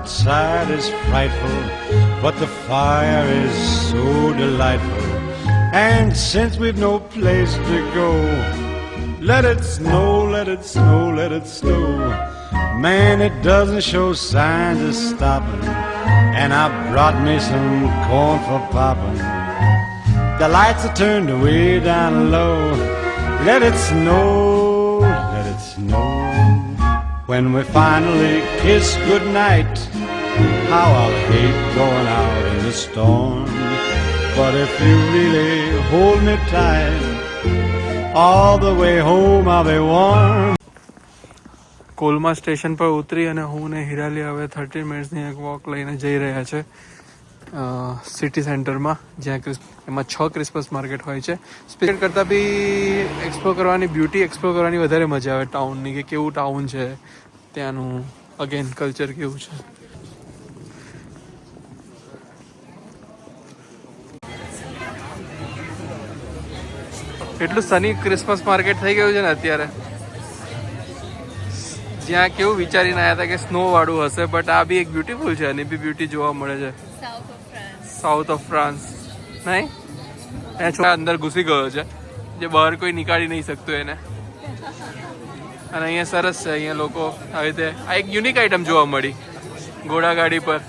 outside is frightful, but the fire is so delightful. And since we've no place to go, let it snow, let it snow, let it snow. Man, it doesn't show signs of stopping, and I brought me some corn for popping. The lights are turned way down low. Let it snow, let it snow. When we finally kiss goodnight, how I'll hate going out in the storm. But if you really hold me tight, all the way home I'll be warm. Colmar station પર ઉતરી અને હું ને હિરાલી હવે 30 મિનિટ્સની એક walk લઈને જઈ રહ્યા છે સિટી સેન્ટરમાં, જ્યાં એમાં 6 ક્રિસમસ માર્કેટ હોય છે. સ્પેશિયલ કરતાં બી એક્સપ્લોર કરવાની, બ્યુટી એક્સપ્લોર કરવાની વધારે મજા આવે ટાઉનની, કે કેવું ટાઉન છે ત્યાંનું, અગેન કલ્ચર કેવું છે. એટલું સની ક્રિસમસ માર્કેટ થઈ ગયું છે ને અત્યારે, જ્યાં કેવું વિચારીને આવ્યા હતા કે સ્નો વાળું હશે, બટ આ બી એક બ્યુટીફુલ છે, અને બી બ્યુટી જોવા મળે છે. સાઉથ ઓફ ફ્રાન્સ નહીં, એ છોકરા અંદર ઘૂસી ગયો છે જે બહાર કોઈ નીકાળી નહીં શકતું એને. અને અહીંયા સરસ છે, અહીંયા લોકો આવી રીતે આ એક યુનિક આઈટમ જોવા મળી ઘોડાગાડી પર.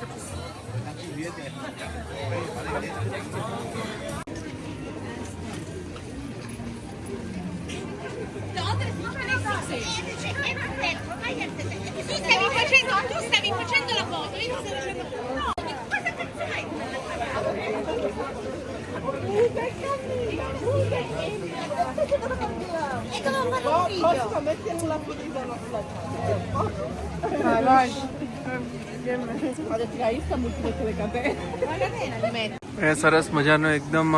સરસ મજાનો એકદમ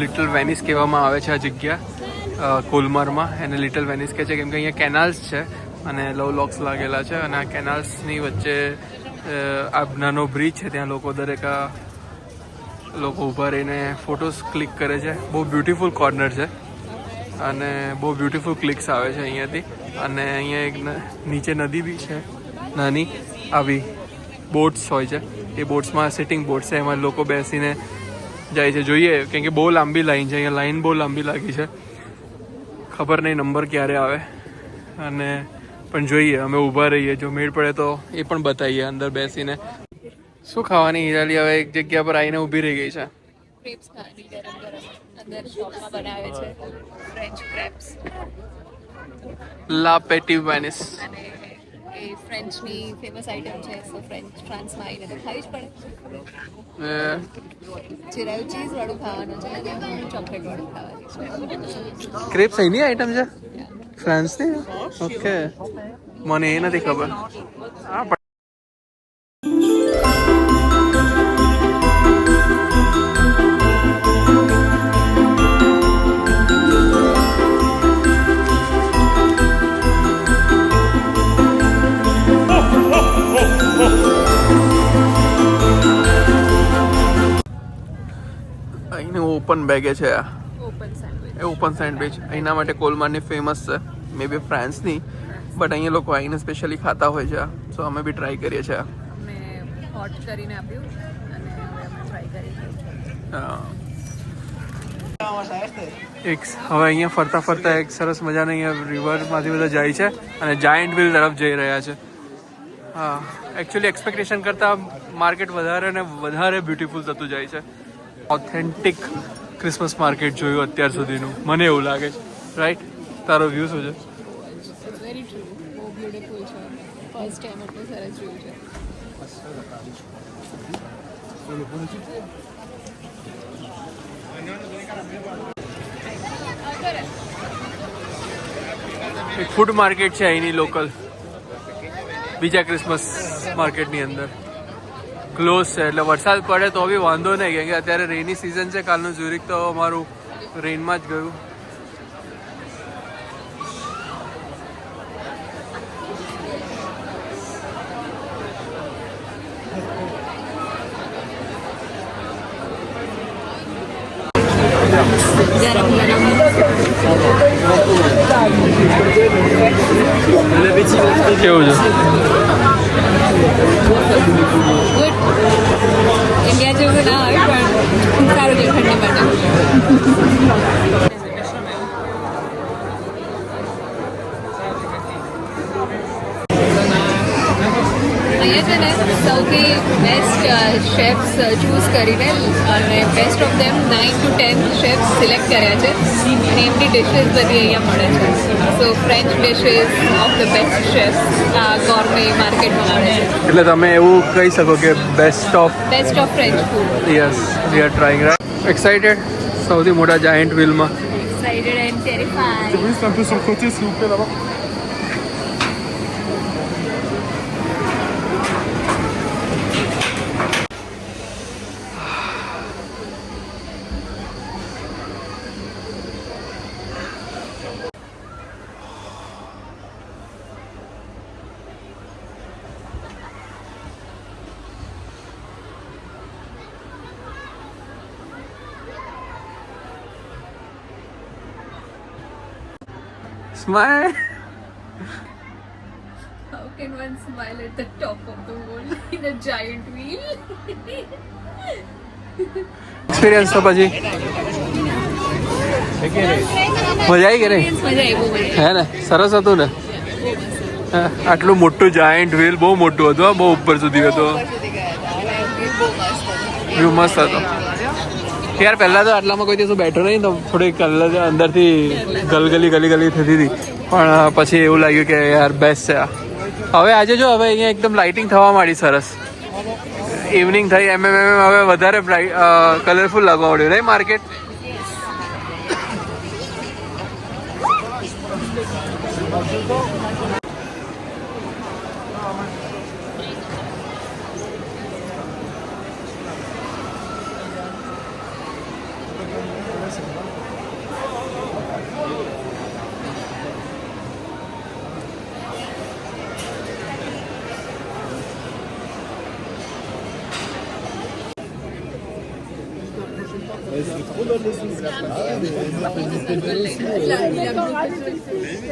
લિટલ વેનિસ કહેવામાં આવે છે આ જગ્યા કોલમારમાં. એને લિટલ વેનિસ કહે છે કેમ કે અહીંયા કેનાલ્સ છે અને લવ લોક્સ લાગેલા છે, અને આ કેનાલ્સની વચ્ચે આ નાનો બ્રિજ છે, ત્યાં લોકો ઊભા રહીને ફોટોસ ક્લિક કરે છે. બહુ બ્યુટીફુલ કોર્નર છે અને બહુ બ્યુટીફુલ ક્લિક્સ આવે છે અહીંયાથી. અને અહીંયા એક નીચે નદી બી છે નાની, આવી બોટ્સ હોય છે, એ બોટ્સમાં સિટિંગ બોટ્સ છે, એમાં લોકો બેસીને જાય છે. જોઈએ કેમ કે બહુ લાંબી લાઈન છે અહીંયા, લાઈન બહુ લાંબી લાગી છે, ખબર નહીં નંબર ક્યારે આવે. અને પણ જોઈએ, અમે ઊભા રહીએ, જો મેળ પડે તો એ પણ બતાવીએ અંદર બેસીને. શું ખાવાની હિરાલી હવે એક જગ્યા પર આવીને ઊભી રહી ગઈ છે. ક્રેપ્સ ખાવાની ગરમ ગરમ અંદર શોપમાં બનાવે છે, ફ્રેન્ચ ક્રેપ્સ, લા પેટી વેનિસ. અને એ ફ્રેન્ચની ફેમસ આઈટમ છે, સો ફ્રાન્સમાં આવીને તો ખાવી જ પડે. ચીરાયું ચીઝ વાળું ખાવાનું છે અને ચોકલેટ વાળું ખાવાનું છે. ક્રેપ્સ અહીંની આઈટમ છે ફ્રાન્સની? ઓકે, મને એ નથી ખબર. હા, અહીંનું ઓપન બેગે છે આ, ઓપન સેન્ડવિચ અહીંના માટે કોલમારની ફેમસ છે, મે બી ફ્રાન્સની, બટ અહીંયા લોકો આવીને સ્પેશિયલી ખાતા હોય છે. સો અમે બી ટ્રાય કરીએ છીએ. અમને હોટ કરીને આપ્યું અને હવે અમે ટ્રાય કરીએ. એક હવે અહીંયા ફરતા ફરતા એક સરસ મજાના અહીંયા રિવરમાંથી બધા જાય છે અને જાયન્ટ વ્હીલ તરફ જઈ રહ્યા છે. હા, એકચ્યુઅલી એક્સપેક્ટેશન કરતાં માર્કેટ વધારે ને વધારે બ્યુટીફુલ થતું જાય છે. ઓથેન્ટિક ક્રિસમસ માર્કેટ જોયું અત્યાર સુધીનું, મને એવું લાગે છે. રાઈટ, તારો વ્યૂ શું છે? વેરી ટ્રુ, બહુ બ્યુટીફુલ છે. ફર્સ્ટ ટાઈમ એટલું સરસ જોયું છે. એક ફૂડ માર્કેટ છે અહીંની લોકલ, બીજા ક્રિસમસ માર્કેટની અંદર. ક્લોઝ છે, એટલે વરસાદ પડે તો બી વાંધો નહીં, કેમ કે અત્યારે રેની સિઝન છે. કાલનું ઝુરિક તો અમારું રેનમાં જ ગયું. ગરમ ગરમ કેવું છે? ગુડ. ઇન્ડિયા જેવું ના હોય પણ સારું છે ઠંડી માટે. અહીંયા છે ને સૌથી બેસ્ટ શેફ્સ ચૂઝ કરીને અને best of them 9 to 10 chefs select કર્યા છે અને એમની ડિશિસ બધી અહીંયા મળે છે. So French dishes of the best chefs આ ગોર્મે માર્કેટમાં મળે છે. એટલે તમે એવું કહી શકો કે best of French food. Yes we are trying right. Excited સૌથી મોટા જાયન્ટ વ્હીલમાં. Excited and terrified. un peu sur le côté, s'il vous plaît, là-bas. Smile. How can one smile at the top of the world in a giant wheel? Experience તો પછી મજા આવી કે નહીં? મજા આવી, બહુ મજા હે ને? સરસ હતું ને? આટલું મોટું જાયન્ટ વ્હીલ બહુ મોટું હતું, બહુ ઉપર સુધી હતું. વ્યૂ મસ્ત હતો યાર. પહેલાં તો આટલામાં કોઈ દિવસ બેઠો નહીં તો થોડીક અંદરથી ગલગલી થતી હતી, પણ પછી એવું લાગ્યું કે યાર બેસ્ટ છે આ. હવે આજે જો હવે અહીંયા એકદમ લાઇટિંગ થવા માંડી સરસ. ઇવનિંગ થઈ એમ હવે વધારે કલરફુલ લાગવા મળ્યું નહીં માર્કેટ.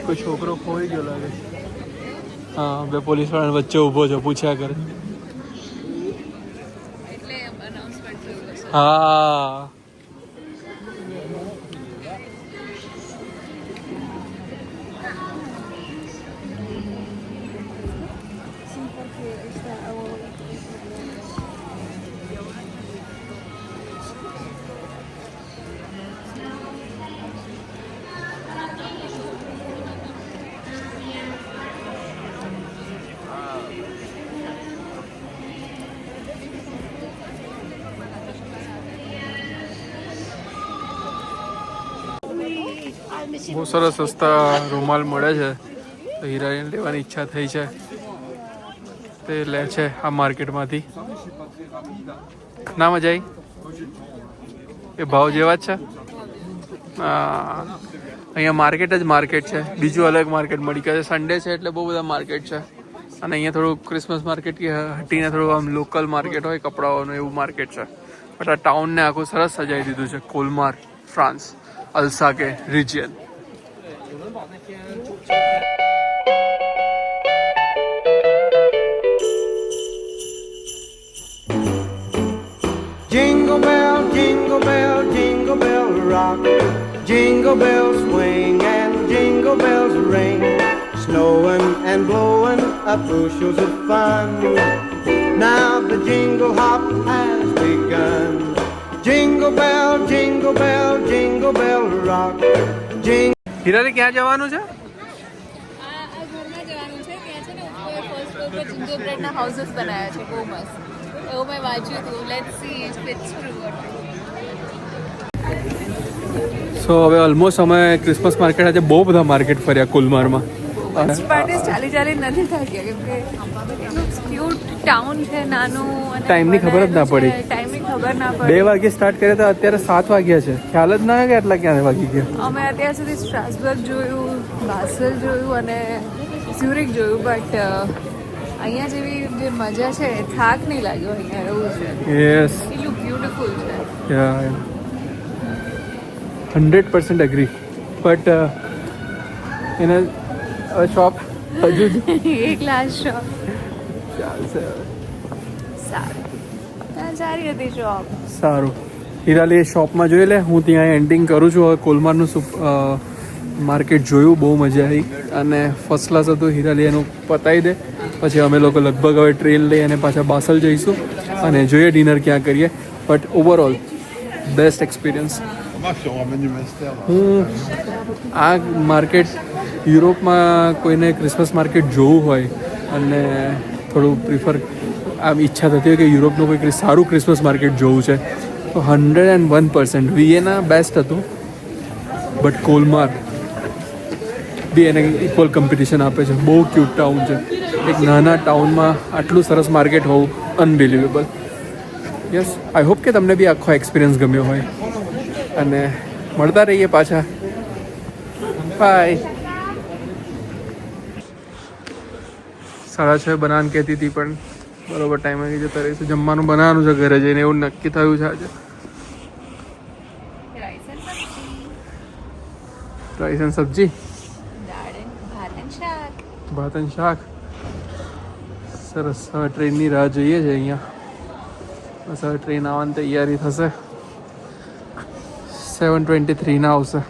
કોઈ છોકરો ખોઈ ગયો લાગે. હા, બે પોલીસ વાળા વચ્ચે ઊભો છે, પૂછ્યા કરે. એટલે અનાઉન્સમેન્ટ થયું હશે. હા, બહુ સરસ સસ્તા રૂમાલ મળે છે. તો હીરાને લેવાની ઈચ્છા થઈ છે, તે લે છે આ માર્કેટમાંથી. ના મજા આવી? એ ભાવ જેવા જ છે. અહીંયા માર્કેટ જ માર્કેટ છે, બીજું અલગ માર્કેટ મળી ગયા છે. સન્ડે છે એટલે બહુ બધા માર્કેટ છે. અને અહીંયા થોડું ક્રિસમસ માર્કેટ કે હટીને થોડું આમ લોકલ માર્કેટ હોય કપડાઓનું, એવું માર્કેટ છે. બટ આ ટાઉનને આખું સરસ સજાવી દીધું છે. Colmar, France, Alsace region. Jingle bell, jingle bell, jingle bell rock. Jingle bells swing and jingle bells ring. Snowing and blowing up bushels of fun. Now the jingle hop has begun. Jingle bell, jingle bell, jingle bell rock. હીરાને ક્યાં જવાનું છે? આ ઘરમાં જવાનું છે. ત્યાં છે ને ઉપર ફર્સ્ટ ફ્લોર પર જિંજર બ્રેડના હાઉસીસ બનાવ્યા છે, બહુ મસ્ત. એવું મેં વાંચ્યું હતું. Let's see if it's true or not. So હવે ઓલમોસ્ટ અમે ક્રિસમસ માર્કેટ આજે બહુ બધા માર્કેટ ફર્યા કોલમારમાં. પાર્ટીસ ચાલી નથી થાક્યા કેમ કે એટલું ક્યુટ ટાઉન છે, નાનું. ટાઈમની ખબર જ ના પડી. ટાઈમની ખબર ના પડી. 2 વાગે સ્ટાર્ટ કર્યા તો અત્યારે 7 વાગ્યા છે. ખ્યાલ જ ના આવે કે આટલા ક્યાં વાગી ગયા. અમે અત્યાર સુધી સ્ટ્રાસબર્ગ જોયું, બાસલ જોયું અને ઝ્યુરિક જોયું, બટ અહીંયા જેવી જે મજા છે, થાક નહીં લાગ્યો અહીંયા. એવું છે. યસ, એટલું બ્યુટીફુલ છે. 100% એગ્રી. બટ એને શોપ હજુ જ એક લાસ્ટ શોપ ચાલશે. સારી હતી શોપ. સારું હિરાલી એ શોપમાં જોઈ લે. હું ત્યાં એન્ડિંગ કરું છું. હવે કોલમારનું માર્કેટ જોયું, બહુ મજા આવી અને ફર્સ્ટ ક્લાસ હતું. હિરાલી એનું પતાવી દે પછી અમે લોકો લગભગ હવે ટ્રેન લઈ અને પાછા બાસલ જઈશું અને જોઈએ ડિનર ક્યાં કરીએ. But overall best experience. હું આ માર્કેટ યુરોપમાં કોઈને ક્રિસમસ માર્કેટ જોવું હોય અને થોડું પ્રિફર આમ ઈચ્છા થતી હોય કે યુરોપનું કોઈ સારું ક્રિસમસ માર્કેટ જોવું છે તો 101% વિયેના બેસ્ટ હતું. બટ કોલમાર બી એને ઇક્વલ કોમ્પિટિશન આપે છે. બહુ ક્યુટ ટાઉન છે. એક નાના ટાઉનમાં આટલું સરસ માર્કેટ હોવું અનબિલિવેબલ. યસ, આઈ હોપ કે તમને બી આખો એક્સપિરિયન્સ ગમ્યો હોય અને મળતા રહીએ પાછા. બાય. 6:30 બનાવવાનું કહેતી હતી પણ બરોબર ટાઈમે આવી જતા રહીશું. જમવાનું બનાવવાનું છે ઘરે જઈને એવું નક્કી થયું છે આજે. રાઈસ એન્ડ સબ્જી, ભાત અને શાક. સરસ. હવે ટ્રેનની રાહ જોઈએ છે અહીંયા. બસ હવે ટ્રેન આવવાની તૈયારી થશે. 7:23 ના આવશે.